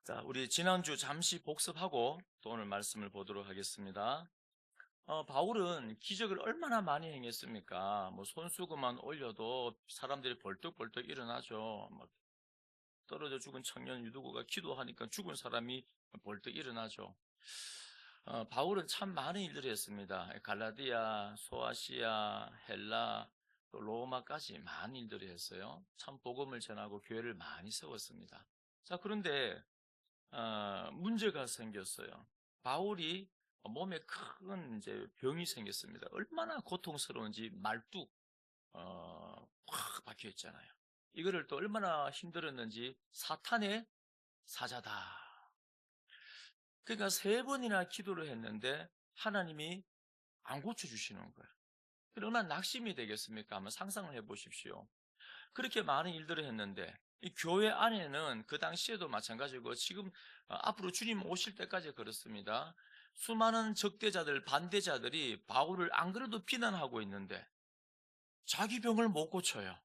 자, 우리 지난주 잠시 복습하고 또 오늘 말씀을 보도록 하겠습니다. 바울은 기적을 얼마나 많이 행했습니까? 뭐 손수건만 올려도 사람들이 벌떡벌떡 일어나죠. 뭐 떨어져 죽은 청년 유두고가 기도하니까 죽은 사람이 벌떡 일어나죠. 바울은 참 많은 일들을 했습니다. 갈라디아, 소아시아, 헬라, 또 로마까지 많은 일들을 했어요. 참 복음을 전하고 교회를 많이 세웠습니다. 자, 그런데 문제가 생겼어요. 바울이 몸에 큰 이제 병이 생겼습니다. 얼마나 고통스러운지 말뚝 확 박혀 있잖아요. 이거를 또 얼마나 힘들었는지 사탄의 사자다. 그러니까 세 번이나 기도를 했는데 하나님이 안 고쳐주시는 거예요. 얼마나 낙심이 되겠습니까? 한번 상상을 해보십시오. 그렇게 많은 일들을 했는데 이 교회 안에는 그 당시에도 마찬가지고 지금 앞으로 주님 오실 때까지 그렇습니다. 수많은 적대자들, 반대자들이 바울을 안 그래도 비난하고 있는데 자기 병을 못 고쳐요.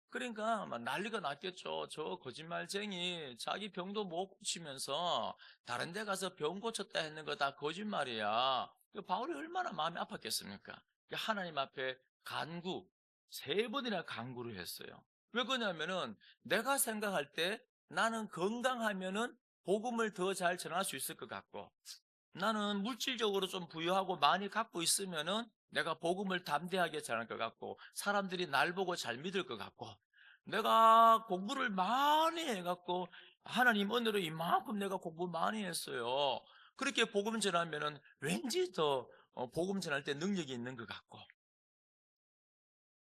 그러니까 막 난리가 났겠죠. 저 거짓말쟁이 자기 병도 못 고치면서 다른 데 가서 병 고쳤다 했는 거 다 거짓말이야. 바울이 얼마나 마음이 아팠겠습니까? 하나님 앞에 간구, 세 번이나 간구를 했어요. 왜 그러냐면은 내가 생각할 때 나는 건강하면은 복음을 더 잘 전할 수 있을 것 같고, 나는 물질적으로 좀 부유하고 많이 갖고 있으면은 내가 복음을 담대하게 전할 것 같고, 사람들이 날 보고 잘 믿을 것 같고, 내가 공부를 많이 해갖고 하나님 은혜로 이만큼 내가 공부 많이 했어요. 그렇게 복음 전하면은 왠지 더 복음 전할 때 능력이 있는 것 같고.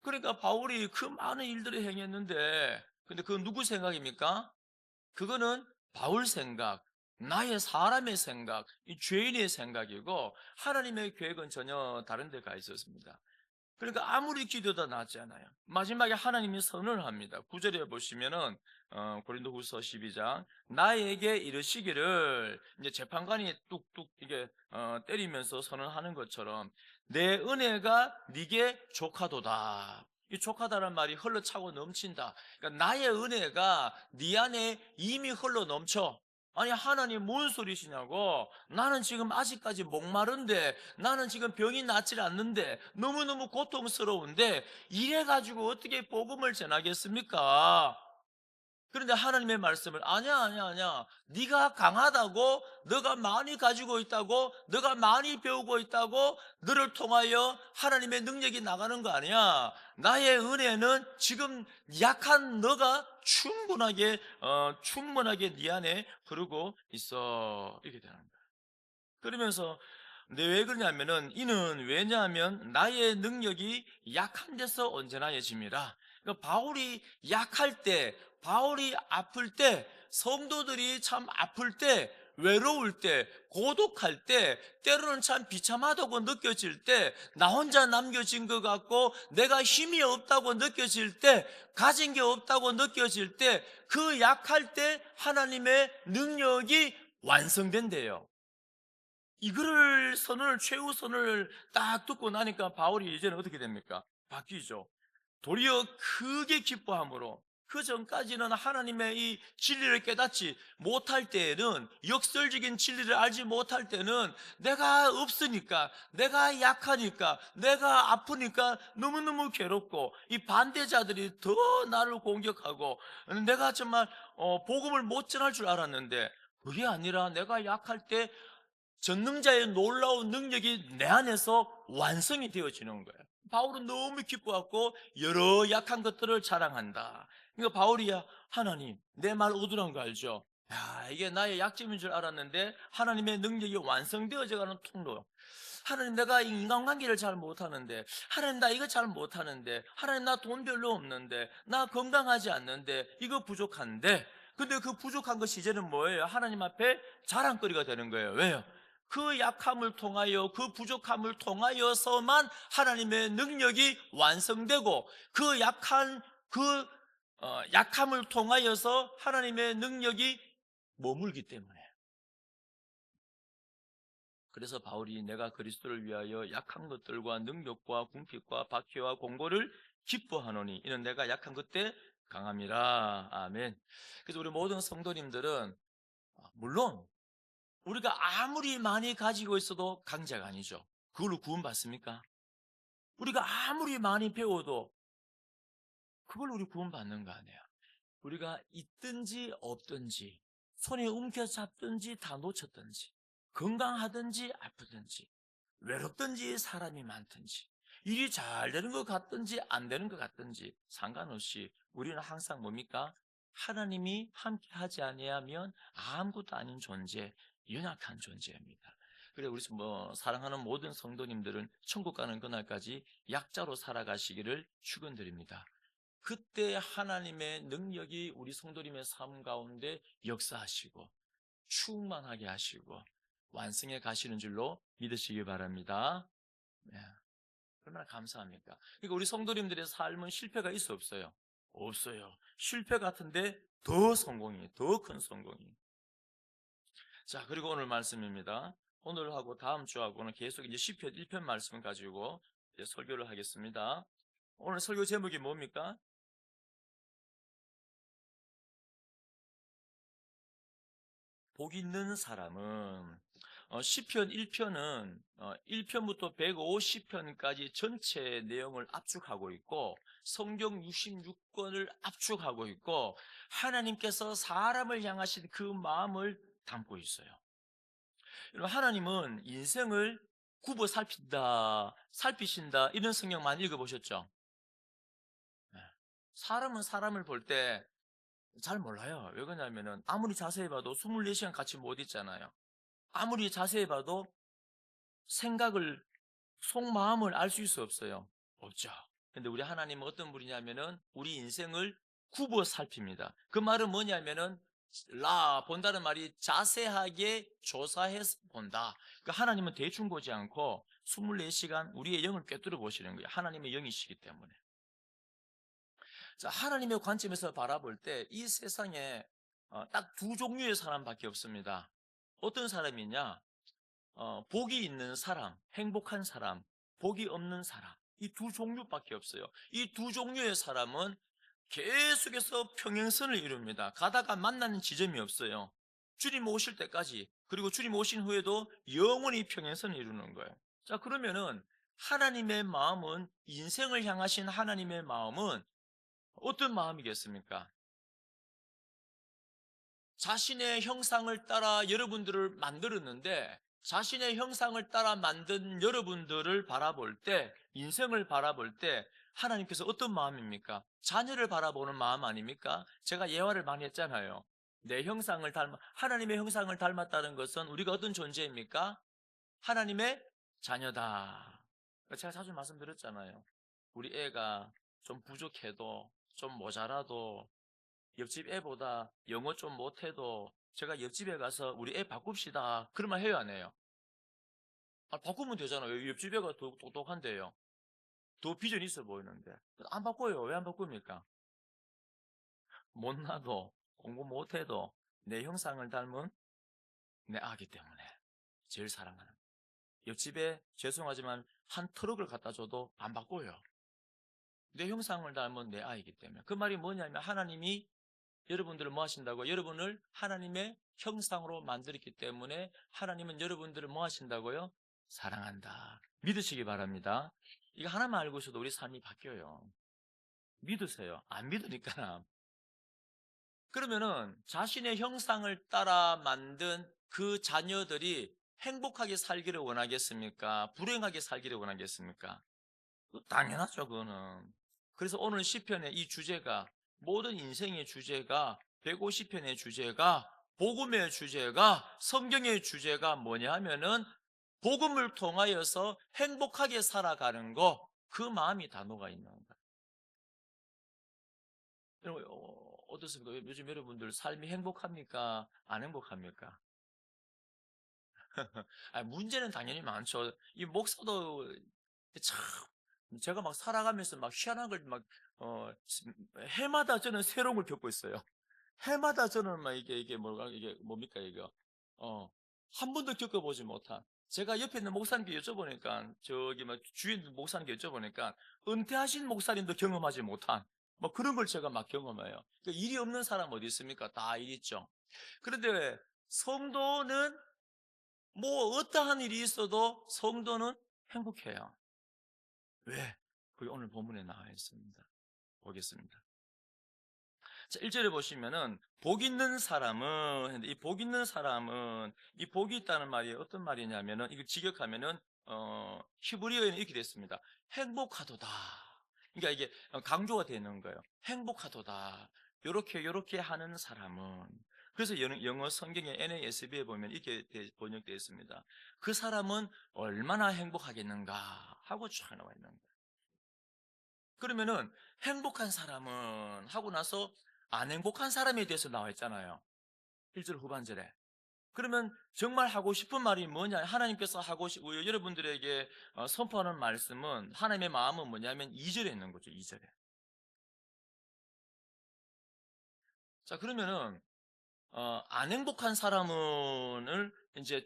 그러니까 바울이 그 많은 일들을 행했는데, 근데 그건 누구 생각입니까? 그거는 바울 생각, 나의 사람의 생각, 이 죄인의 생각이고 하나님의 계획은 전혀 다른 데 가 있었습니다. 그러니까 아무리 기도도 낫지 않아요. 마지막에 하나님이 선언을 합니다. 9절에 보시면은 고린도후서 12장 나에게 이르시기를, 이제 재판관이 뚝뚝 이게 때리면서 선언하는 것처럼 내 은혜가 네게 족하도다. 이 족하다는 말이 흘러차고 넘친다. 그러니까 나의 은혜가 네 안에 이미 흘러 넘쳐. 아니, 하나님 뭔 소리시냐고. 나는 지금 아직까지 목마른데, 나는 지금 병이 낫질 않는데, 너무너무 고통스러운데 이래가지고 어떻게 복음을 전하겠습니까? 그런데 하나님의 말씀을 아니야, 아니야, 아니야, 네가 강하다고, 너가 많이 가지고 있다고, 너가 많이 배우고 있다고 너를 통하여 하나님의 능력이 나가는 거 아니야. 나의 은혜는 지금 약한 너가 충분하게 네 안에 흐르고 있어. 이렇게 되는 거야. 그러면서 왜 그러냐면은 이는 왜냐하면 나의 능력이 약한 데서 온전하여짐이라. 그러니까 바울이 약할 때, 바울이 아플 때, 성도들이 참 아플 때, 외로울 때, 고독할 때, 때로는 참 비참하다고 느껴질 때, 나 혼자 남겨진 것 같고 내가 힘이 없다고 느껴질 때, 가진 게 없다고 느껴질 때, 그 약할 때 하나님의 능력이 완성된대요. 이거를 선언을, 최후 선언을 딱 듣고 나니까 바울이 이제는 어떻게 됩니까? 바뀌죠. 도리어 크게 기뻐함으로, 그 전까지는 하나님의 이 진리를 깨닫지 못할 때에는, 역설적인 진리를 알지 못할 때는 내가 없으니까, 내가 약하니까, 내가 아프니까 너무너무 괴롭고, 이 반대자들이 더 나를 공격하고, 내가 정말 복음을 못 전할 줄 알았는데, 그게 아니라 내가 약할 때 전능자의 놀라운 능력이 내 안에서 완성이 되어지는 거예요. 바울은 너무 기뻐갖고 여러 약한 것들을 자랑한다. 그러니까 바울이야, 하나님, 내 말 어두란 거 알죠? 야, 이게 나의 약점인 줄 알았는데 하나님의 능력이 완성되어져 가는 통로. 하나님, 내가 인간관계를 잘 못하는데, 하나님, 나 이거 잘 못하는데, 하나님, 나 돈 별로 없는데, 나 건강하지 않는데, 이거 부족한데, 근데 그 부족한 것이 이제는 뭐예요? 하나님 앞에 자랑거리가 되는 거예요. 왜요? 그 약함을 통하여, 그 부족함을 통하여서만 하나님의 능력이 완성되고, 그 약함을 통하여서 하나님의 능력이 머물기 때문에. 그래서 바울이 내가 그리스도를 위하여 약한 것들과 능력과 궁핍과 박해와 공고를 기뻐하노니, 이는 내가 약한 그때 강함이라. 아멘. 그래서 우리 모든 성도님들은 물론 우리가 아무리 많이 가지고 있어도 강자가 아니죠. 그걸로 구원받습니까? 우리가 아무리 많이 배워도 그걸로 우리 구원받는 거 아니에요. 우리가 있든지 없든지 손에 움켜잡든지 다 놓쳤든지 건강하든지 아프든지 외롭든지 사람이 많든지 일이 잘 되는 것 같든지 안 되는 것 같든지 상관없이 우리는 항상 뭡니까? 하나님이 함께 하지 아니하면 아무것도 아닌 존재, 연약한 존재입니다. 그래 우리 사랑하는 모든 성도님들은 천국 가는 그날까지 약자로 살아가시기를 축원드립니다. 그때 하나님의 능력이 우리 성도님의 삶 가운데 역사하시고 충만하게 하시고 완성해 가시는 줄로 믿으시기 바랍니다. 네, 얼마나 감사합니까? 그러니까 우리 성도님들의 삶은 실패가 있어 없어요? 없어요. 실패 같은데 더 성공이, 더 큰 성공이. 자, 그리고 오늘 말씀입니다. 오늘하고 다음 주하고는 계속 이제 시편 1편 말씀을 가지고 이제 설교를 하겠습니다. 오늘 설교 제목이 뭡니까? 복 있는 사람은 시편 1편은 1편부터 150편까지 전체 내용을 압축하고 있고 성경 66권을 압축하고 있고 하나님께서 사람을 향하신 그 마음을 담고 있어요. 여러분, 하나님은 인생을 굽어 살핀다, 살피신다 이런 성경 많이 읽어보셨죠? 네. 사람은 사람을 볼 때 잘 몰라요. 왜 그러냐면은 아무리 자세히 봐도 24시간 같이 못 있잖아요. 아무리 자세히 봐도 생각을, 속마음을 알 수 없어요. 없죠. 근데 우리 하나님은 어떤 분이냐면은 우리 인생을 굽어 살핍니다. 그 말은 뭐냐면은 본다는 말이 자세하게 조사해서 본다. 그 하나님은 대충 보지 않고 24시간 우리의 영을 꿰뚫어 보시는 거예요. 하나님의 영이시기 때문에. 자, 하나님의 관점에서 바라볼 때 이 세상에 딱 두 종류의 사람밖에 없습니다. 어떤 사람이냐? 복이 있는 사람, 행복한 사람, 복이 없는 사람. 이 두 종류밖에 없어요. 이 두 종류의 사람은 계속해서 평행선을 이룹니다. 가다가 만나는 지점이 없어요. 주님 오실 때까지, 그리고 주님 오신 후에도 영원히 평행선을 이루는 거예요. 자, 그러면은 하나님의 마음은, 인생을 향하신 하나님의 마음은 어떤 마음이겠습니까? 자신의 형상을 따라 여러분들을 만들었는데 자신의 형상을 따라 만든 여러분들을 바라볼 때, 인생을 바라볼 때 하나님께서 어떤 마음입니까? 자녀를 바라보는 마음 아닙니까? 제가 예화를 많이 했잖아요. 하나님의 형상을 닮았다는 것은 우리가 어떤 존재입니까? 하나님의 자녀다. 제가 자주 말씀드렸잖아요. 우리 애가 좀 부족해도, 좀 모자라도, 옆집 애보다 영어 좀 못해도 제가 옆집에 가서 우리 애 바꿉시다. 그런 말 해요, 안 해요? 바꾸면 되잖아요. 옆집 애가 더 똑똑한데요. 더 비전이 있어 보이는데. 안 바꿔요. 왜 안 바꿉니까? 못나도, 공부 못해도 내 형상을 닮은 내 아기 때문에. 제일 사랑하는. 옆집에 죄송하지만 한 트럭을 갖다 줘도 안 바꿔요. 내 형상을 닮은 내 아이기 때문에. 그 말이 뭐냐면 하나님이 여러분들을 뭐 하신다고? 여러분을 하나님의 형상으로 만들었기 때문에 하나님은 여러분들을 뭐 하신다고요? 사랑한다. 믿으시기 바랍니다. 이거 하나만 알고 있어도 우리 삶이 바뀌어요. 믿으세요. 안 믿으니까. 그러면은 자신의 형상을 따라 만든 그 자녀들이 행복하게 살기를 원하겠습니까? 불행하게 살기를 원하겠습니까? 당연하죠, 그거는. 그래서 오늘 시편의 이 주제가, 모든 인생의 주제가, 150편의 주제가, 복음의 주제가, 성경의 주제가 뭐냐 하면은 복음을 통하여서 행복하게 살아가는 거, 그 마음이 단어가 있는 거예요. 여러분, 어떻습니까? 요즘 여러분들 삶이 행복합니까? 안 행복합니까? 문제는 당연히 많죠. 이 목사도 참, 제가 막 살아가면서 막 희한한 걸 해마다 저는 새로운 걸 겪고 있어요. 해마다 저는 막 이게 뭡니까, 이거. 어, 한 번도 겪어보지 못한. 제가 옆에 있는 목사님께 여쭤보니까, 저기 막 주위에 있는 목사님께 여쭤보니까, 은퇴하신 목사님도 경험하지 못한, 뭐 그런 걸 제가 막 경험해요. 그러니까 일이 없는 사람 어디 있습니까? 다 일 있죠. 그런데 성도는 뭐 어떠한 일이 있어도 성도는 행복해요. 왜? 그게 오늘 본문에 나와 있습니다. 보겠습니다. 자, 1절에 보시면은 복 있는 사람은, 근데 이 복 있는 사람은, 이 복이 있다는 말이 어떤 말이냐면은, 이거 직역하면은 히브리어에는 이렇게 됐습니다. 행복하도다. 그러니까 이게 강조가 되는 거예요. 행복하도다. 요렇게 하는 사람은. 그래서 영어 성경의 NASB에 보면 이렇게 번역되어 있습니다. 그 사람은 얼마나 행복하겠는가 하고 쫙 나와 있는 거예요. 그러면은 행복한 사람은 하고 나서 안 행복한 사람에 대해서 나와 있잖아요. 1절 후반절에. 그러면 정말 하고 싶은 말이 뭐냐? 하나님께서 여러분들에게 선포하는 말씀은, 하나님의 마음은 뭐냐면 2절에 있는 거죠. 2절에. 자, 그러면은 안 행복한 사람을 이제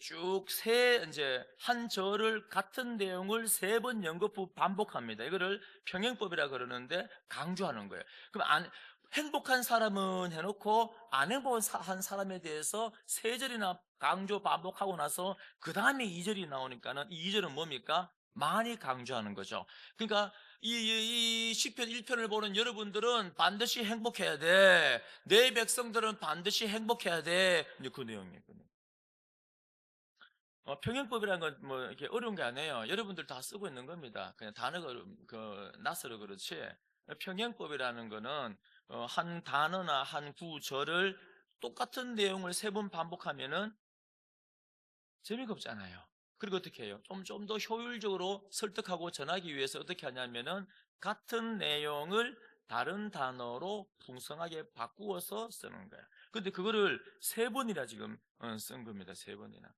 이제 한 절을 같은 내용을 3번 연거푸 반복합니다. 이거를 평행법이라 그러는데 강조하는 거예요. 그럼 행복한 사람은 해놓고 안 행복한 사람에 대해서 3절이나 강조 반복하고 나서 그 다음에 2절이 나오니까는 이 2절은 뭡니까? 많이 강조하는 거죠. 그러니까 이 시편 1편을 보는 여러분들은 반드시 행복해야 돼. 내 백성들은 반드시 행복해야 돼. 이제 그 내용이에요. 그 내용. 평행법이라는 건 뭐 이렇게 어려운 게 아니에요. 여러분들 다 쓰고 있는 겁니다. 그냥 단어가 낯설어 그렇지. 평행법이라는 거는 한 단어나 한 구절을 똑같은 내용을 3번 반복하면은 재미가 없잖아요. 그리고 어떻게 해요? 좀 더 효율적으로 설득하고 전하기 위해서 어떻게 하냐면은 같은 내용을 다른 단어로 풍성하게 바꾸어서 쓰는 거예요. 근데 그거를 3번이나 지금 쓴 겁니다. 3번이나.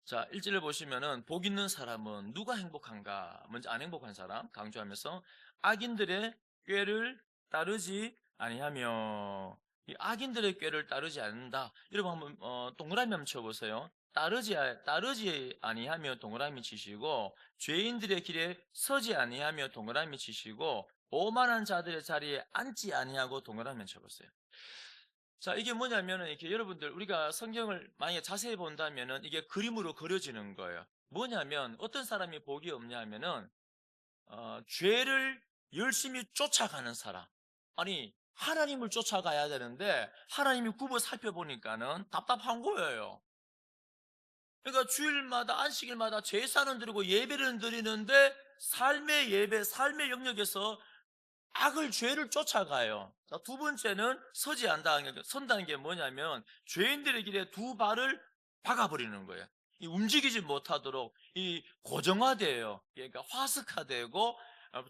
자, 1절을 보시면은 복 있는 사람은 누가 행복한가? 먼저 안 행복한 사람 강조하면서 악인들의 꾀를 따르지 아니하며, 이 악인들의 꾀를 따르지 않는다. 여러분 한번 동그라미 한번 쳐보세요. 따르지 아니하며 동그라미 치시고, 죄인들의 길에 서지 아니하며 동그라미 치시고, 오만한 자들의 자리에 앉지 아니하고 동그라미 쳐보세요. 자, 이게 뭐냐면은, 이렇게 여러분들, 우리가 성경을 만약에 자세히 본다면은, 이게 그림으로 그려지는 거예요. 뭐냐면, 어떤 사람이 복이 없냐 하면은, 죄를 열심히 쫓아가는 사람. 아니, 하나님을 쫓아가야 되는데, 하나님이 굽어 살펴보니까는 답답한 거예요. 그러니까 주일마다, 안식일마다 제사는 드리고 예배를 드리는데, 삶의 예배, 삶의 영역에서 죄를 쫓아가요. 자, 두 번째는 선다는 게 뭐냐면 죄인들의 길에 두 발을 박아버리는 거예요. 이 움직이지 못하도록 이 고정화돼요. 그러니까 화석화되고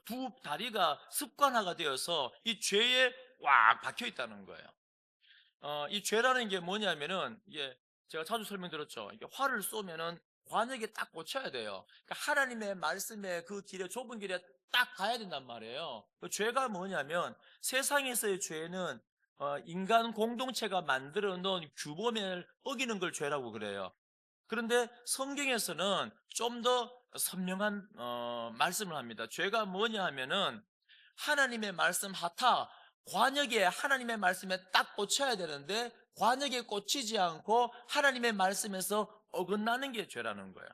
두 다리가 습관화가 되어서 이 죄에 꽉 박혀 있다는 거예요. 이 죄라는 게 뭐냐면은, 이게 제가 자주 설명드렸죠. 이게 활을 쏘면은 관역에 딱 꽂혀야 돼요. 그러니까 하나님의 말씀에 그 길에, 좁은 길에 딱 가야 된단 말이에요. 그 죄가 뭐냐면, 세상에서의 죄는 인간 공동체가 만들어 놓은 규범을 어기는 걸 죄라고 그래요. 그런데 성경에서는 좀 더 선명한 말씀을 합니다. 죄가 뭐냐 하면은, 하나님의 말씀 관역에, 하나님의 말씀에 딱 꽂혀야 되는데 관역에 꽂히지 않고 하나님의 말씀에서 어긋나는 게 죄라는 거예요.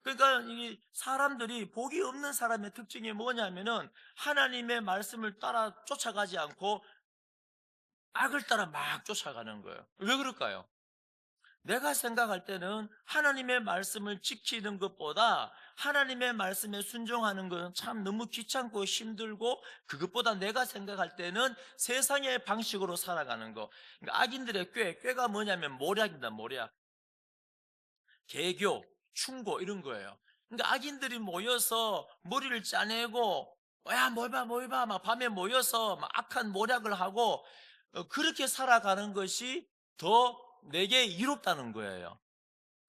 그러니까 이 사람들이, 복이 없는 사람의 특징이 뭐냐면은, 하나님의 말씀을 따라 쫓아가지 않고 악을 따라 막 쫓아가는 거예요. 왜 그럴까요? 내가 생각할 때는 하나님의 말씀을 지키는 것보다 하나님의 말씀에 순종하는 것은 참 너무 귀찮고 힘들고, 그것보다 내가 생각할 때는 세상의 방식으로 살아가는 거. 그러니까 악인들의 꾀가 뭐냐면 모략입니다. 모략. 개교, 충고 이런 거예요. 그러니까 악인들이 모여서 머리를 짜내고, 야, 뭘 봐, 막 밤에 모여서 막 악한 모략을 하고, 그렇게 살아가는 것이 더 내게 이롭다는 거예요.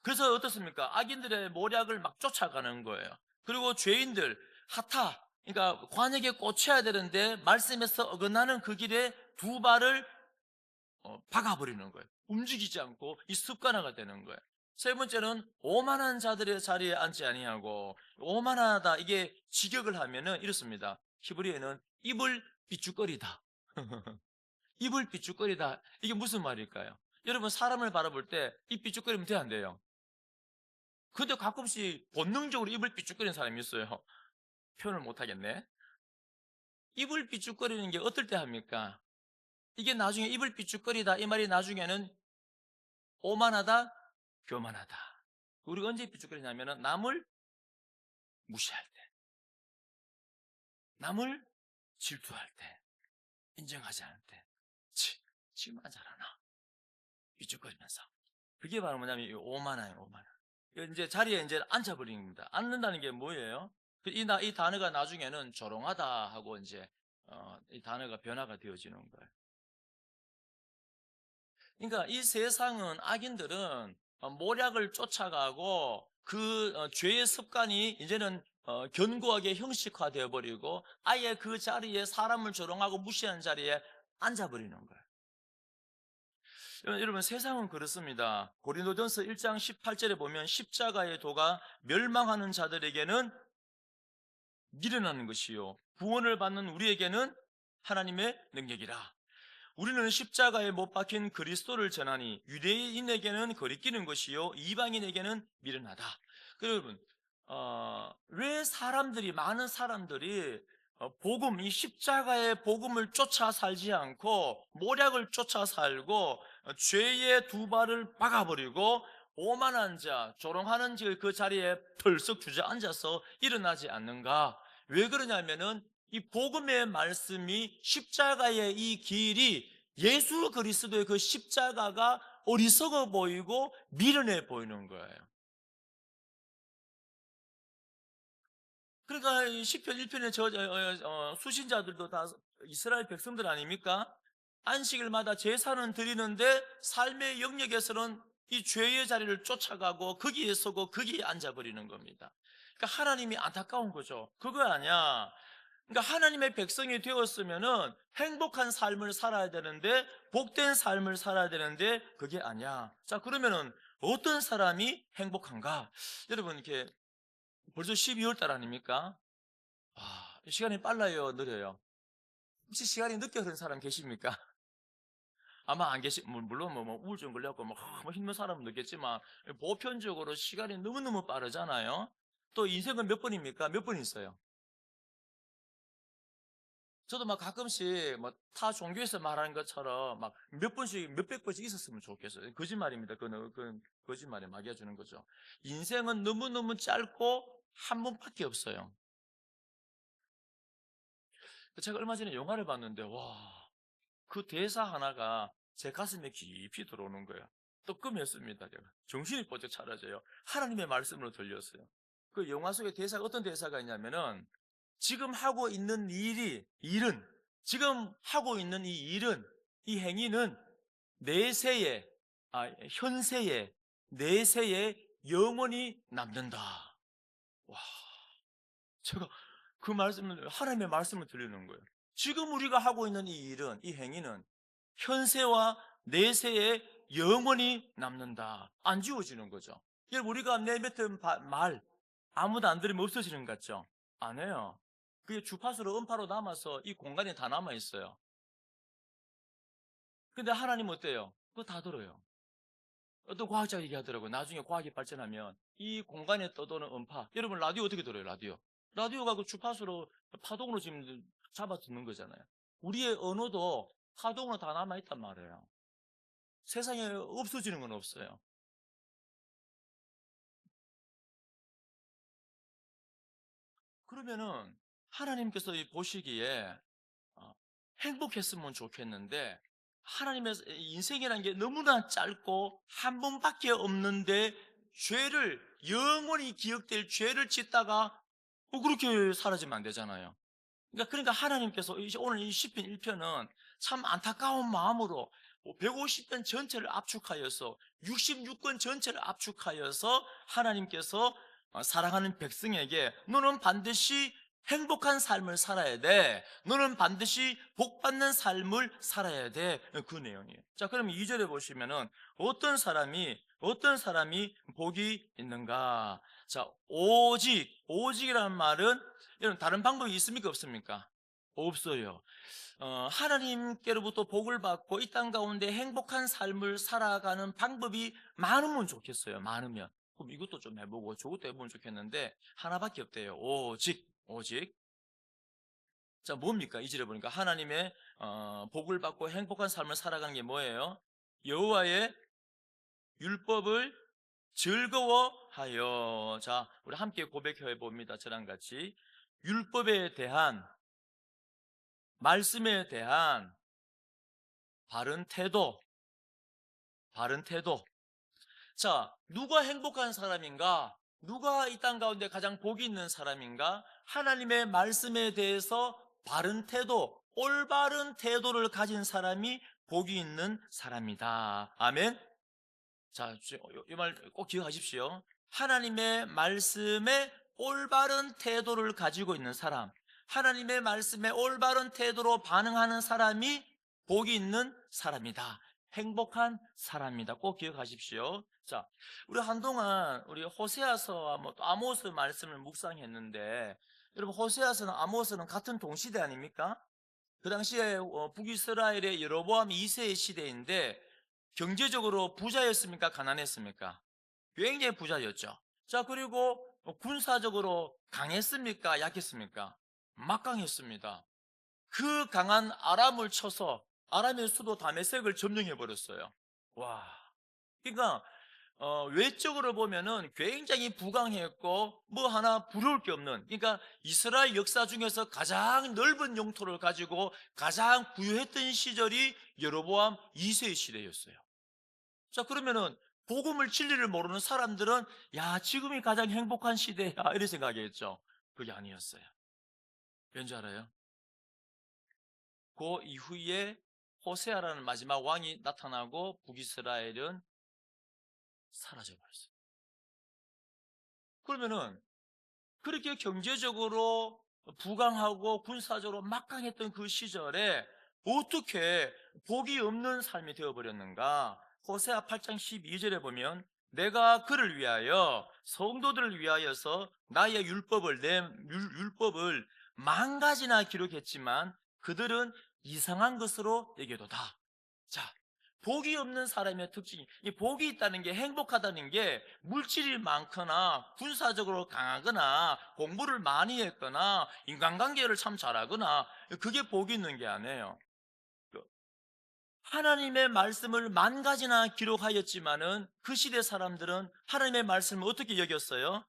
그래서 어떻습니까? 악인들의 모략을 막 쫓아가는 거예요. 그리고 죄인들, 그러니까 관역에 꽂혀야 되는데 말씀에서 어긋나는 그 길에 두 발을 박아버리는 거예요. 움직이지 않고 이 습관화가 되는 거예요. 세 번째는 오만한 자들의 자리에 앉지 아니하고, 오만하다, 이게 직역을 하면은 이렇습니다. 히브리에는 입을 삐죽거리다. 입을 삐죽거리다. 이게 무슨 말일까요? 여러분, 사람을 바라볼 때 입 삐죽거리면 돼, 안 돼요? 근데 가끔씩 본능적으로 입을 삐죽거리는 사람이 있어요. 표현을 못 하겠네. 입을 삐죽거리는 게 어떨 때 합니까? 이게 나중에 입을 삐죽거리다 이 말이 나중에는 오만하다, 교만하다. 우리가 언제 삐죽거리냐면은 남을 무시할 때, 남을 질투할 때, 인정하지 않을 때, 지만 잘하나 삐죽거리면서. 그게 바로 뭐냐면 이 오만해요, 오만해. 이제 자리에 이제 앉아버리는 겁니다. 앉는다는 게 뭐예요? 이 단어가 나중에는 조롱하다 하고 이제 이 단어가 변화가 되어지는 거예요. 그러니까 이 세상은, 악인들은 모략을 쫓아가고 그 죄의 습관이 이제는 견고하게 형식화되어 버리고 아예 그 자리에 사람을 조롱하고 무시하는 자리에 앉아버리는 거예요. 여러분, 세상은 그렇습니다. 고린도전서 1장 18절에 보면 십자가의 도가 멸망하는 자들에게는 미련하는 것이요 구원을 받는 우리에게는 하나님의 능력이라. 우리는 십자가에 못 박힌 그리스도를 전하니 유대인에게는 거리끼는 것이요 이방인에게는 미련하다. 여러분, 왜 많은 사람들이 복음, 이 십자가의 복음을 쫓아 살지 않고 모략을 쫓아 살고 죄의 두 발을 박아버리고 오만한 자, 조롱하는 그 자리에 털썩 주저앉아서 일어나지 않는가? 왜 그러냐면은 이 복음의 말씀이, 십자가의 이 길이, 예수 그리스도의 그 십자가가 어리석어 보이고 미련해 보이는 거예요. 그러니까 이 시편 1편의 수신자들도 다 이스라엘 백성들 아닙니까? 안식일마다 제사는 드리는데 삶의 영역에서는 이 죄의 자리를 쫓아가고 거기에 서고 거기에 앉아버리는 겁니다. 그러니까 하나님이 안타까운 거죠. 그거 아니야. 그러니까 하나님의 백성이 되었으면은 행복한 삶을 살아야 되는데, 복된 삶을 살아야 되는데 그게 아니야. 자, 그러면은 어떤 사람이 행복한가? 여러분, 이렇게 벌써 12월 달 아닙니까? 시간이 빨라요, 느려요? 혹시 시간이 늦게 흐른 사람 계십니까? 아마 안 물론 뭐 우울증 걸렸고 뭐 힘든 사람은 있겠지만, 보편적으로 시간이 너무너무 빠르잖아요. 또 인생은 몇 번입니까? 몇 번 있어요? 저도 막 가끔씩 뭐 타 종교에서 말하는 것처럼 막 몇 번씩, 몇백 번씩 있었으면 좋겠어요. 거짓말입니다. 그건 거짓말에 막여주는 거죠. 인생은 너무너무 짧고 한 번밖에 없어요. 제가 얼마 전에 영화를 봤는데, 그 대사 하나가 제 가슴에 깊이 들어오는 거예요. 뜨끔했습니다. 제가 정신이 번쩍 차려져요. 하나님의 말씀으로 들렸어요. 그 영화 속에 대사가, 어떤 대사가 있냐면은, 지금 하고 있는 일은, 지금 하고 있는 이 일은, 이 행위는 내세에, 현세에, 내세에 영원히 남는다. 와, 제가 그 말씀을, 하나님의 말씀을 들리는 거예요. 지금 우리가 하고 있는 이 일은, 이 행위는 현세와 내세에 영원히 남는다. 안 지워지는 거죠. 여러분, 우리가 내뱉은 말 아무도 안 들으면 없어지는 것 같죠? 안 해요. 그게 주파수로, 음파로 남아서 이 공간에 다 남아 있어요. 근데 하나님은 어때요? 그거 다 들어요. 어떤 과학자 얘기하더라고요. 나중에 과학이 발전하면 이 공간에 떠도는 음파, 여러분 라디오 어떻게 들어요? 라디오가 그 주파수로, 파동으로 지금 잡아 듣는 거잖아요. 우리의 언어도 파동으로 다 남아있단 말이에요. 세상에 없어지는 건 없어요. 그러면은 하나님께서 보시기에 어, 행복했으면 좋겠는데, 하나님의 인생이라는 게 너무나 짧고 한 번밖에 없는데, 영원히 기억될 죄를 짓다가 그렇게 사라지면 안 되잖아요. 그러니까 하나님께서 오늘 이 시편 1편은 참 안타까운 마음으로 150편 전체를 압축하여서, 66권 전체를 압축하여서 하나님께서 사랑하는 백성에게 너는 반드시 행복한 삶을 살아야 돼, 너는 반드시 복받는 삶을 살아야 돼, 그 내용이에요. 자, 그럼 2절에 보시면은 어떤 사람이 복이 있는가? 자, 오직이라는 말은, 여러분, 다른 방법이 있습니까? 없습니까? 없어요. 하나님께로부터 복을 받고 이 땅 가운데 행복한 삶을 살아가는 방법이 많으면 좋겠어요. 많으면. 그럼 이것도 좀 해보고 저것도 해보면 좋겠는데 하나밖에 없대요. 오직. 자, 뭡니까? 이절에 보니까 하나님의 복을 받고 행복한 삶을 살아가는 게 뭐예요? 여호와의 율법을 즐거워하여. 자, 우리 함께 고백해 봅니다. 저랑 같이. 율법에 대한, 말씀에 대한 바른 태도, 바른 태도. 자, 누가 행복한 사람인가? 누가 이 땅 가운데 가장 복이 있는 사람인가? 하나님의 말씀에 대해서 바른 태도, 올바른 태도를 가진 사람이 복이 있는 사람이다. 아멘. 자, 이 말 꼭 기억하십시오. 하나님의 말씀에 올바른 태도를 가지고 있는 사람, 하나님의 말씀에 올바른 태도로 반응하는 사람이 복이 있는 사람이다. 행복한 사람이다. 꼭 기억하십시오. 자, 우리 한동안 우리 호세아서와 또 아모스 말씀을 묵상했는데, 여러분 호세아서는 아모스는 같은 동시대 아닙니까? 그 당시에 북이스라엘의 여로보암 2세의 시대인데 경제적으로 부자였습니까? 가난했습니까? 굉장히 부자였죠. 자, 그리고 군사적으로 강했습니까? 약했습니까? 막강했습니다. 그 강한 아람을 쳐서 아람의 수도 다메섹을 점령해 버렸어요. 와. 그러니까 외적으로 보면은 굉장히 부강했고 뭐 하나 부러울 게 없는, 그러니까 이스라엘 역사 중에서 가장 넓은 영토를 가지고 가장 부유했던 시절이 여로보암 2세의 시대였어요. 자, 그러면은 복음을 진리를 모르는 사람들은 야, 지금이 가장 행복한 시대야 이렇게 생각했죠. 그게 아니었어요. 왠지 알아요? 그 이후에 호세아라는 마지막 왕이 나타나고 북이스라엘은 사라져 버렸어요. 그러면은 그렇게 경제적으로 부강하고 군사적으로 막강했던 그 시절에 어떻게 복이 없는 삶이 되어버렸는가? 호세아 8장 12절에 보면 내가 그를 위하여 성도들을 위하여서 나의 율법을 만 가지나 기록했지만 그들은 이상한 것으로 여겨도다. 자, 복이 없는 사람의 특징이, 이 복이 있다는 게, 행복하다는 게 물질이 많거나 군사적으로 강하거나 공부를 많이 했거나 인간관계를 참 잘하거나 그게 복이 있는 게 아니에요. 하나님의 말씀을 만 가지나 기록하였지만은 그 시대 사람들은 하나님의 말씀을 어떻게 여겼어요?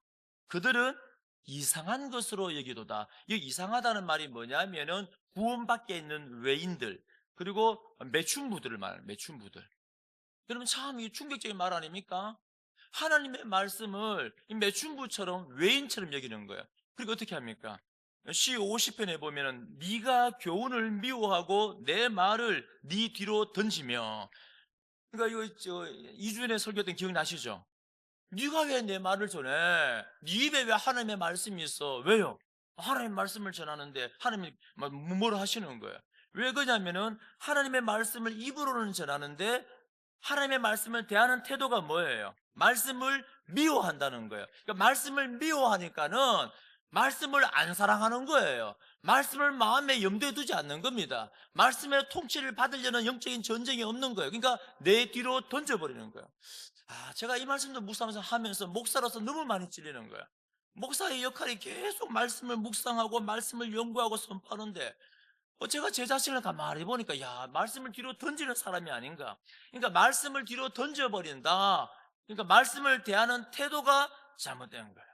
그들은 이상한 것으로 여기도다. 이 이상하다는 말이 뭐냐면은 구원 밖에 있는 외인들, 그리고 매춘부들을 말해요. 매춘부들. 여러분 참 이 충격적인 말 아닙니까? 하나님의 말씀을 이 매춘부처럼 외인처럼 여기는 거예요. 그리고 어떻게 합니까? 시 50편에 보면은 네가 교훈을 미워하고 내 말을 네 뒤로 던지며, 그러니까 이거 2주 전에 설교했던 기억나시죠? 네가 왜 내 말을 전해? 네 입에 왜 하나님의 말씀이 있어? 왜요? 하나님의 말씀을 전하는데 하나님이 뭐라 하시는 거예요? 왜 그러냐면은 하나님의 말씀을 입으로는 전하는데 하나님의 말씀을 대하는 태도가 뭐예요? 말씀을 미워한다는 거예요. 그러니까 말씀을 미워하니까는 말씀을 안 사랑하는 거예요. 말씀을 마음에 염두에 두지 않는 겁니다. 말씀의 통치를 받으려는 영적인 전쟁이 없는 거예요. 그러니까 내 뒤로 던져버리는 거예요. 제가 이 말씀도 묵상하면서 하면서 목사로서 너무 많이 찔리는 거예요. 목사의 역할이 계속 말씀을 묵상하고 말씀을 연구하고 선포하는데 제가 제 자신을 가만히 보니까 야, 말씀을 뒤로 던지는 사람이 아닌가. 그러니까 말씀을 뒤로 던져버린다. 그러니까 말씀을 대하는 태도가 잘못된 거예요.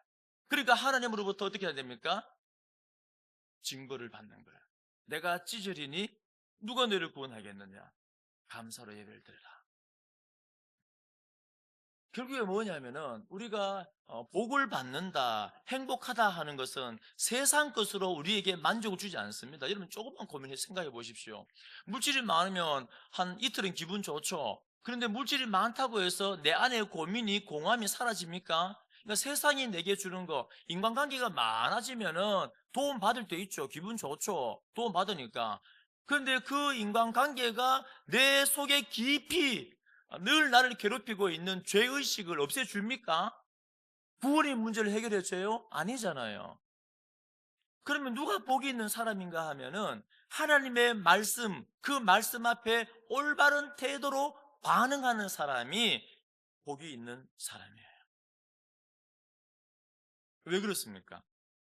그러니까 하나님으로부터 어떻게 해야 됩니까? 징벌을 받는 거예요. 내가 찌질이니 누가 너를 구원하겠느냐? 감사로 예배를 드리라. 결국에 뭐냐면은 우리가 복을 받는다, 행복하다 하는 것은 세상 것으로 우리에게 만족을 주지 않습니다. 여러분 조금만 고민해서 생각해 보십시오. 물질이 많으면 한 이틀은 기분 좋죠. 그런데 물질이 많다고 해서 내 안에 고민이, 공함이 사라집니까? 그러니까 세상이 내게 주는 거, 인간관계가 많아지면은 도움 받을 때 있죠. 기분 좋죠. 도움 받으니까. 그런데 그 인간관계가 내 속에 깊이 늘 나를 괴롭히고 있는 죄의식을 없애줍니까? 구원의 문제를 해결해 줘요? 아니잖아요. 그러면 누가 복이 있는 사람인가 하면은 하나님의 말씀, 그 말씀 앞에 올바른 태도로 반응하는 사람이 복이 있는 사람이에요. 왜 그렇습니까?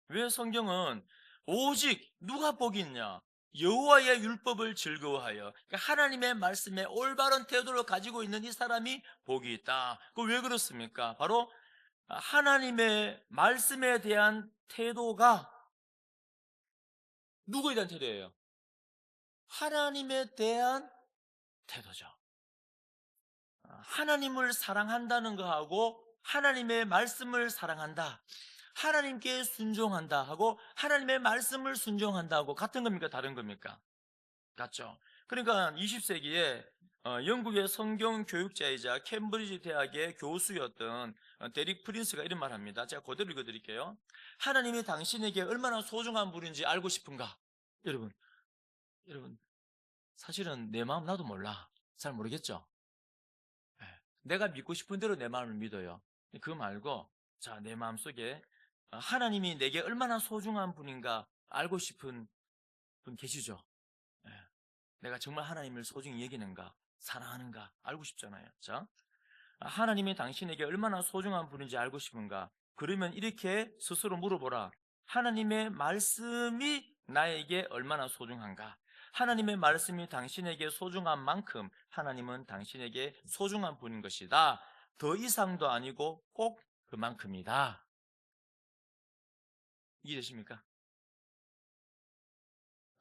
왜 성경은 오직 누가 복이 있냐? 여호와의 율법을 즐거워하여, 그러니까 하나님의 말씀에 올바른 태도를 가지고 있는 이 사람이 복이 있다. 그 왜 그렇습니까? 바로 하나님의 말씀에 대한 태도가 누구에 대한 태도예요? 하나님에 대한 태도죠. 하나님을 사랑한다는 거하고 하나님의 말씀을 사랑한다, 하나님께 순종한다 하고 하나님의 말씀을 순종한다 하고 같은 겁니까? 다른 겁니까? 같죠. 그러니까 20세기에 영국의 성경 교육자이자 캠브리지 대학의 교수였던 데릭 프린스가 이런 말 합니다. 제가 그대로 읽어드릴게요. 하나님이 당신에게 얼마나 소중한 분인지 알고 싶은가? 여러분, 여러분, 사실은 내 마음 나도 몰라. 잘 모르겠죠? 예. 내가 믿고 싶은 대로 내 마음을 믿어요. 그거 말고, 자, 내 마음 속에 하나님이 내게 얼마나 소중한 분인가 알고 싶은 분 계시죠? 예. 내가 정말 하나님을 소중히 여기는가, 사랑하는가 알고 싶잖아요. 자, 하나님이 당신에게 얼마나 소중한 분인지 알고 싶은가? 그러면 이렇게 스스로 물어보라. 하나님의 말씀이 나에게 얼마나 소중한가? 하나님의 말씀이 당신에게 소중한 만큼 하나님은 당신에게 소중한 분인 것이다. 더 이상도 아니고 꼭 그만큼이다. 이해되십니까?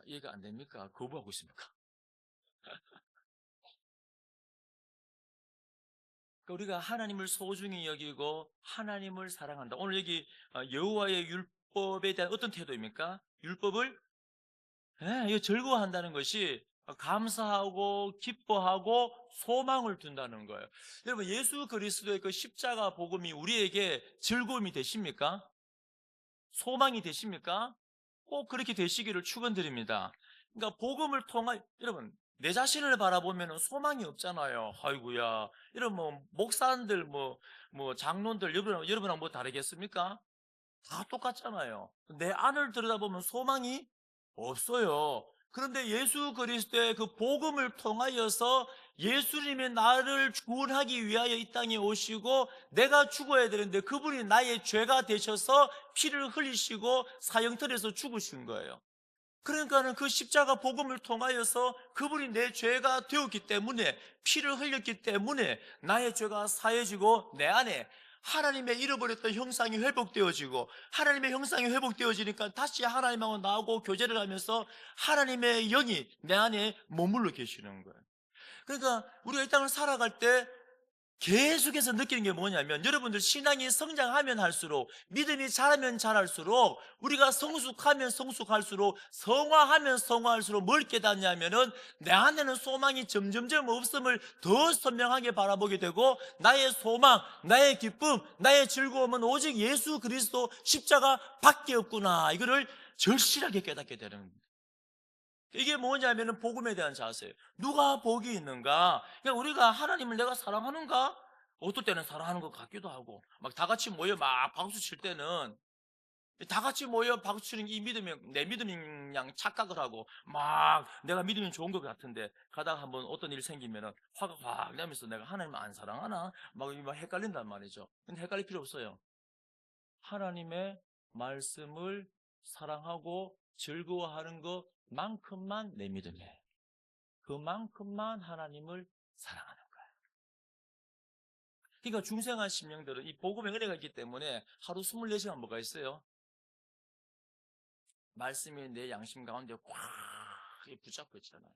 이해가 안 됩니까? 거부하고 있습니까? 그러니까 우리가 하나님을 소중히 여기고 하나님을 사랑한다. 오늘 여기 여호와의 율법에 대한 어떤 태도입니까? 율법을 이거 즐거워한다는 것이 감사하고 기뻐하고 소망을 둔다는 거예요. 여러분, 예수 그리스도의 그 십자가 복음이 우리에게 즐거움이 되십니까? 소망이 되십니까? 꼭 그렇게 되시기를 축원드립니다. 그러니까 복음을 통하 여러분, 내 자신을 바라보면 소망이 없잖아요. 아이고야. 이런 뭐 목사님들 뭐 장로들 여러분하고 뭐 다르겠습니까? 다 똑같잖아요. 내 안을 들여다보면 소망이 없어요. 그런데 예수 그리스도의 그 복음을 통하여서 예수님이 나를 구원하기 위하여 이 땅에 오시고 내가 죽어야 되는데 그분이 나의 죄가 되셔서 피를 흘리시고 사형틀에서 죽으신 거예요. 그러니까는 그 십자가 복음을 통하여서 그분이 내 죄가 되었기 때문에, 피를 흘렸기 때문에 나의 죄가 사해지고 내 안에 하나님의 잃어버렸던 형상이 회복되어지고, 하나님의 형상이 회복되어지니까 다시 하나님하고 나하고 교제를 하면서 하나님의 영이 내 안에 머물러 계시는 거예요. 그러니까 우리가 이 땅을 살아갈 때 계속해서 느끼는 게 뭐냐면, 여러분들 신앙이 성장하면 할수록, 믿음이 자라면 자랄수록, 우리가 성숙하면 성숙할수록, 성화하면 성화할수록 뭘 깨닫냐면은 내 안에는 소망이 점점점 없음을 더 선명하게 바라보게 되고, 나의 소망, 나의 기쁨, 나의 즐거움은 오직 예수 그리스도 십자가 밖에 없구나, 이거를 절실하게 깨닫게 되는 겁니다. 이게 뭐냐면은 복음에 대한 자세예요. 누가 복이 있는가? 그냥 우리가 하나님을 내가 사랑하는가? 어떨 때는 사랑하는 것 같기도 하고, 막 다 같이 모여 막 박수 칠 때는, 다 같이 모여 박수 치는 이 믿음이 내 믿음인 양 착각을 하고 막 내가 믿음이 좋은 것 같은데, 가다가 한번 어떤 일이 생기면은 화가 확 나면서 내가 하나님을 안 사랑하나? 막 헷갈린단 말이죠. 근데 헷갈릴 필요 없어요. 하나님의 말씀을 사랑하고 즐거워하는 것만큼만 내 믿음이에요. 그만큼만 하나님을 사랑하는 거예요. 그러니까 중생한 심령들은 이 복음의 은혜가 있기 때문에 하루 24시간 뭐가 있어요? 말씀이 내 양심 가운데 꽉 붙잡고 있잖아요.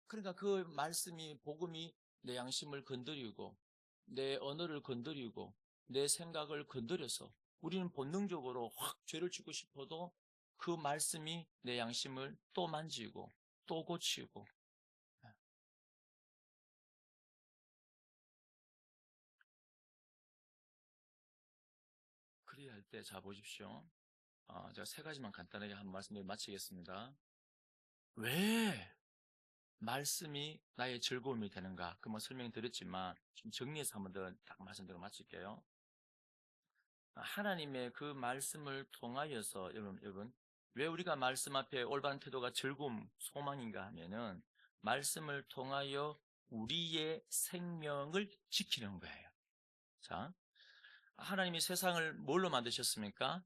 그러니까 그 말씀이, 복음이 내 양심을 건드리고 내 언어를 건드리고 내 생각을 건드려서 우리는 본능적으로 확 죄를 짓고 싶어도 그 말씀이 내 양심을 또 만지고 또 고치고. 그래야 할 때, 자 보십시오. 제가 세 가지만 간단하게 한 말씀을 마치겠습니다. 왜 말씀이 나의 즐거움이 되는가? 그만 설명드렸지만 좀 정리해서 한번 더 딱 말씀드리고 마칠게요. 하나님의 그 말씀을 통하여서 여러분 왜 우리가 말씀 앞에 올바른 태도가 즐거움, 소망인가 하면은 말씀을 통하여 우리의 생명을 지키는 거예요. 자, 하나님이 세상을 뭘로 만드셨습니까?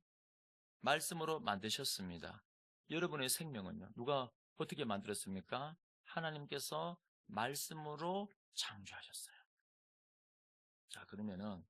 말씀으로 만드셨습니다. 여러분의 생명은요, 누가 어떻게 만들었습니까? 하나님께서 말씀으로 창조하셨어요. 자, 그러면은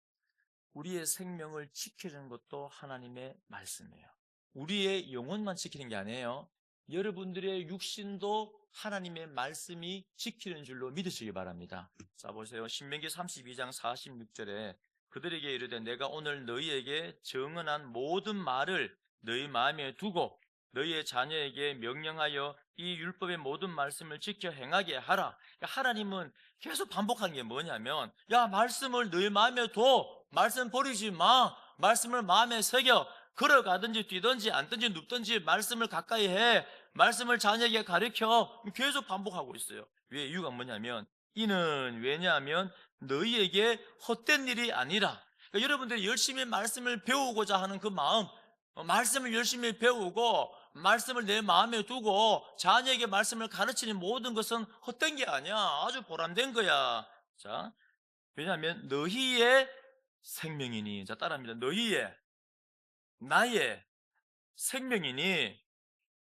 우리의 생명을 지키는 것도 하나님의 말씀이에요. 우리의 영혼만 지키는 게 아니에요. 여러분들의 육신도 하나님의 말씀이 지키는 줄로 믿으시기 바랍니다. 자, 보세요. 신명기 32장 46절에 그들에게 이르되 내가 오늘 너희에게 정언한 모든 말을 너희 마음에 두고 너희의 자녀에게 명령하여 이 율법의 모든 말씀을 지켜 행하게 하라. 그러니까 하나님은 계속 반복하는 게 뭐냐면, 야, 말씀을 너희 마음에 둬. 말씀 버리지 마. 말씀을 마음에 새겨. 걸어가든지 뛰든지 앉든지 눕든지 말씀을 가까이 해. 말씀을 자녀에게 가르쳐. 계속 반복하고 있어요. 왜? 이유가 뭐냐면, 이는 왜냐하면 너희에게 헛된 일이 아니라, 그러니까 여러분들이 열심히 말씀을 배우고자 하는 그 마음, 말씀을 열심히 배우고 말씀을 내 마음에 두고 자녀에게 말씀을 가르치는 모든 것은 헛된 게 아니야. 아주 보람된 거야. 자, 왜냐하면 너희의 생명이니. 자, 따라합니다. 너희의, 나의 생명이니.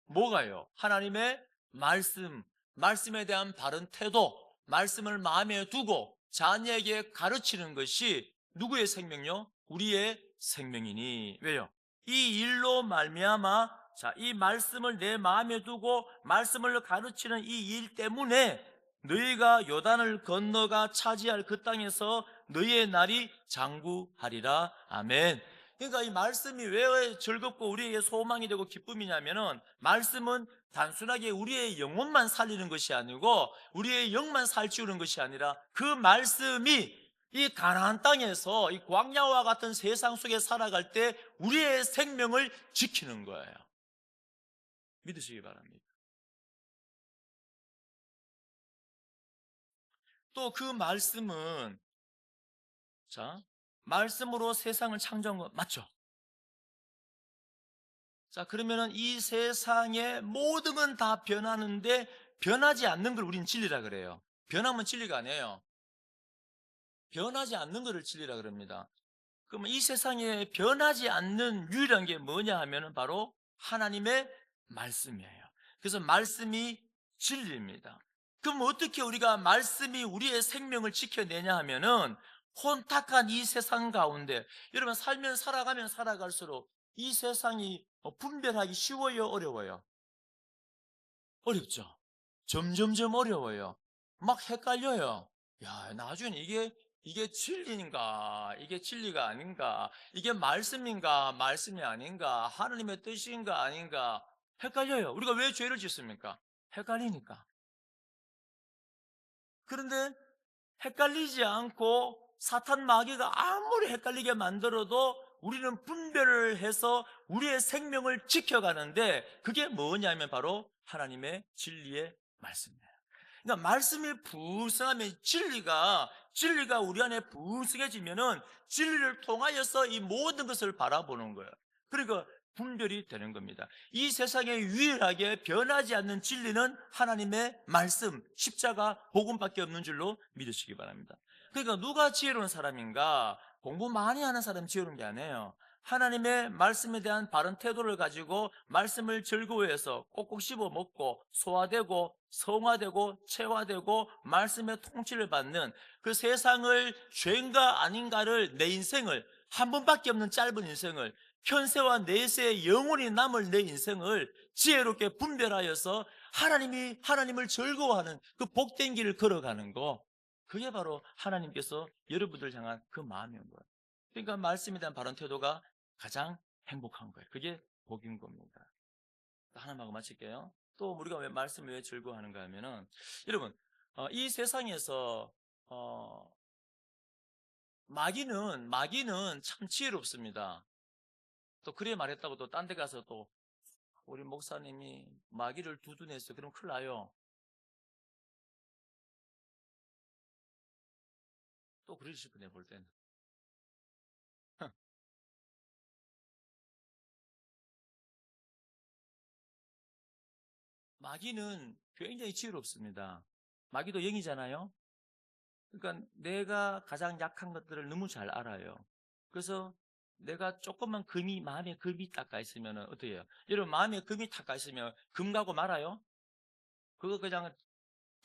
뭐가요? 하나님의 말씀, 말씀에 대한 바른 태도, 말씀을 마음에 두고 자녀에게 가르치는 것이 누구의 생명요? 우리의 생명이니. 왜요? 이 일로 말미암아, 자, 이 말씀을 내 마음에 두고 말씀을 가르치는 이 일 때문에 너희가 요단을 건너가 차지할 그 땅에서 너희의 날이 장구하리라. 아멘. 그러니까 이 말씀이 왜 즐겁고 우리에게 소망이 되고 기쁨이냐면은, 말씀은 단순하게 우리의 영혼만 살리는 것이 아니고 우리의 영만 살찌우는 것이 아니라 그 말씀이 이 가나안 땅에서 이 광야와 같은 세상 속에 살아갈 때 우리의 생명을 지키는 거예요. 믿으시기 바랍니다. 또 그 말씀은, 자, 말씀으로 세상을 창조한 거 맞죠? 자, 그러면은 이 세상의 모든 건 다 변하는데 변하지 않는 걸 우리는 진리라 그래요. 변하면 진리가 아니에요. 변하지 않는 것을 진리라 그럽니다. 그러면 이 세상에 변하지 않는 유일한 게 뭐냐 하면은 바로 하나님의 말씀이에요. 그래서 말씀이 진리입니다. 그럼 어떻게 우리가 말씀이 우리의 생명을 지켜내냐 하면은, 혼탁한 이 세상 가운데 여러분 살아가면 살아갈수록 이 세상이 분별하기 쉬워요, 어려워요? 어렵죠. 점점점 어려워요. 막 헷갈려요. 야, 나중에 이게 진리인가? 이게 진리가 아닌가? 이게 말씀인가? 말씀이 아닌가? 하나님의 뜻인가? 아닌가? 헷갈려요. 우리가 왜 죄를 짓습니까? 헷갈리니까. 그런데 헷갈리지 않고 사탄 마귀가 아무리 헷갈리게 만들어도 우리는 분별을 해서 우리의 생명을 지켜가는데, 그게 뭐냐면 바로 하나님의 진리의 말씀이에요. 그러니까 말씀이 풍성하면 진리가 우리 안에 풍성해지면은 진리를 통하여서 이 모든 것을 바라보는 거예요. 그러니까 분별이 되는 겁니다. 이 세상에 유일하게 변하지 않는 진리는 하나님의 말씀, 십자가, 복음밖에 없는 줄로 믿으시기 바랍니다. 그러니까 누가 지혜로운 사람인가? 공부 많이 하는 사람이 지혜로운 게 아니에요. 하나님의 말씀에 대한 바른 태도를 가지고 말씀을 즐거워해서 꼭꼭 씹어 먹고 소화되고 성화되고 체화되고 말씀의 통치를 받는, 그 세상을 죄인가 아닌가를, 내 인생을, 한 번밖에 없는 짧은 인생을, 현세와 내세의 영원히 남을 내 인생을 지혜롭게 분별하여서 하나님을 즐거워하는 그 복된 길을 걸어가는 거, 그게 바로 하나님께서 여러분들 향한 그 마음인 거예요. 그러니까 말씀에 대한 바른 태도가 가장 행복한 거예요. 그게 복인 겁니다. 하나만 하고 마칠게요. 또 우리가 왜 말씀을 왜 즐거워하는가 하면은, 여러분, 이 세상에서 마귀는 참 지혜롭습니다. 또 그래 말했다고 또 딴 데 가서 또 우리 목사님이 마귀를 두둔했어요. 그럼 큰일 나요. 또 그러실 거네, 볼 때는. 마귀는 굉장히 지혜롭습니다. 마귀도 영이잖아요. 그러니까 내가 가장 약한 것들을 너무 잘 알아요. 그래서 내가 조금만 마음에 금이 닦아 있으면 어떻게 해요? 여러분, 마음에 금이 닦아 있으면 금 가고 말아요? 그거 그냥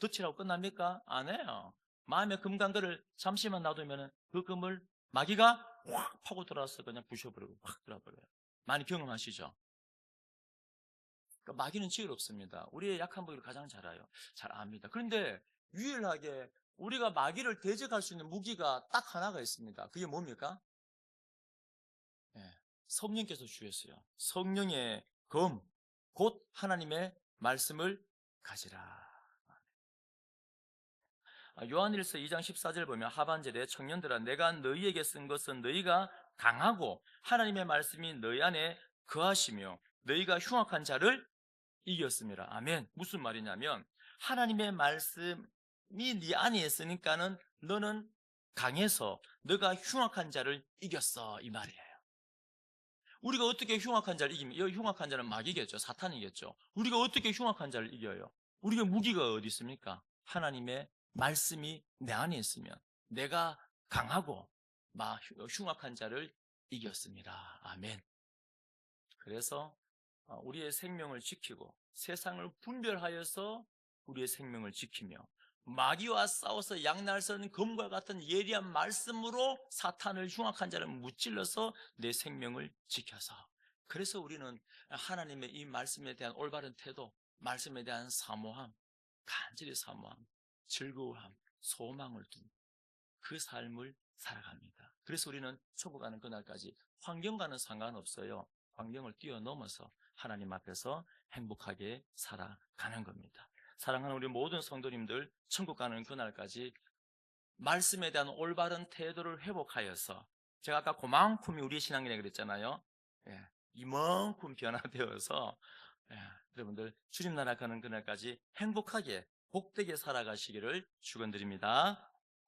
덫이라고 끝납니까? 안 해요. 마음에 금 간 거를 잠시만 놔두면 그 금을 마귀가 확 파고 들어와서 그냥 부셔버리고 확 들어버려요. 많이 경험하시죠? 그러니까 마귀는 지혜롭습니다. 우리의 약한 부위를 가장 잘 알아요. 잘 압니다. 그런데 유일하게 우리가 마귀를 대적할 수 있는 무기가 딱 하나가 있습니다. 그게 뭡니까? 예, 성령께서 주셨어요. 성령의 검, 곧 하나님의 말씀을 가지라. 요한일서 2장 14절 보면 하반절에 청년들아 내가 너희에게 쓴 것은 너희가 강하고 하나님의 말씀이 너희 안에 거하시며 너희가 흉악한 자를 이겼습니다. 아멘. 무슨 말이냐면 하나님의 말씀이 네 안에 있으니까는 너는 강해서 너가 흉악한 자를 이겼어 이 말이에요. 우리가 어떻게 흉악한 자를 이기면, 이 흉악한 자는 마귀겠죠. 사탄이겠죠. 우리가 어떻게 흉악한 자를 이겨요? 우리가 무기가 어디 있습니까? 하나님의 말씀이 내 안에 있으면 내가 강하고 흉악한 자를 이겼습니다. 아멘. 그래서 우리의 생명을 지키고 세상을 분별하여서 우리의 생명을 지키며 마귀와 싸워서 양날선 검과 같은 예리한 말씀으로 사탄을 흉악한 자를 무찔러서 내 생명을 지켜서, 그래서 우리는 하나님의 이 말씀에 대한 올바른 태도, 말씀에 대한 사모함, 간절히 사모함, 즐거워함, 소망을 둔 그 삶을 살아갑니다. 그래서 우리는 천국 가는 그날까지 환경과는 상관없어요. 환경을 뛰어넘어서 하나님 앞에서 행복하게 살아가는 겁니다. 사랑하는 우리 모든 성도님들, 천국 가는 그날까지 말씀에 대한 올바른 태도를 회복하여서, 제가 아까 그만큼이 우리 신앙이라 그랬잖아요. 예, 이만큼 변화되어서 여러분들 주님 나라 가는 그날까지 행복하게 복되게 살아가시기를 축원드립니다.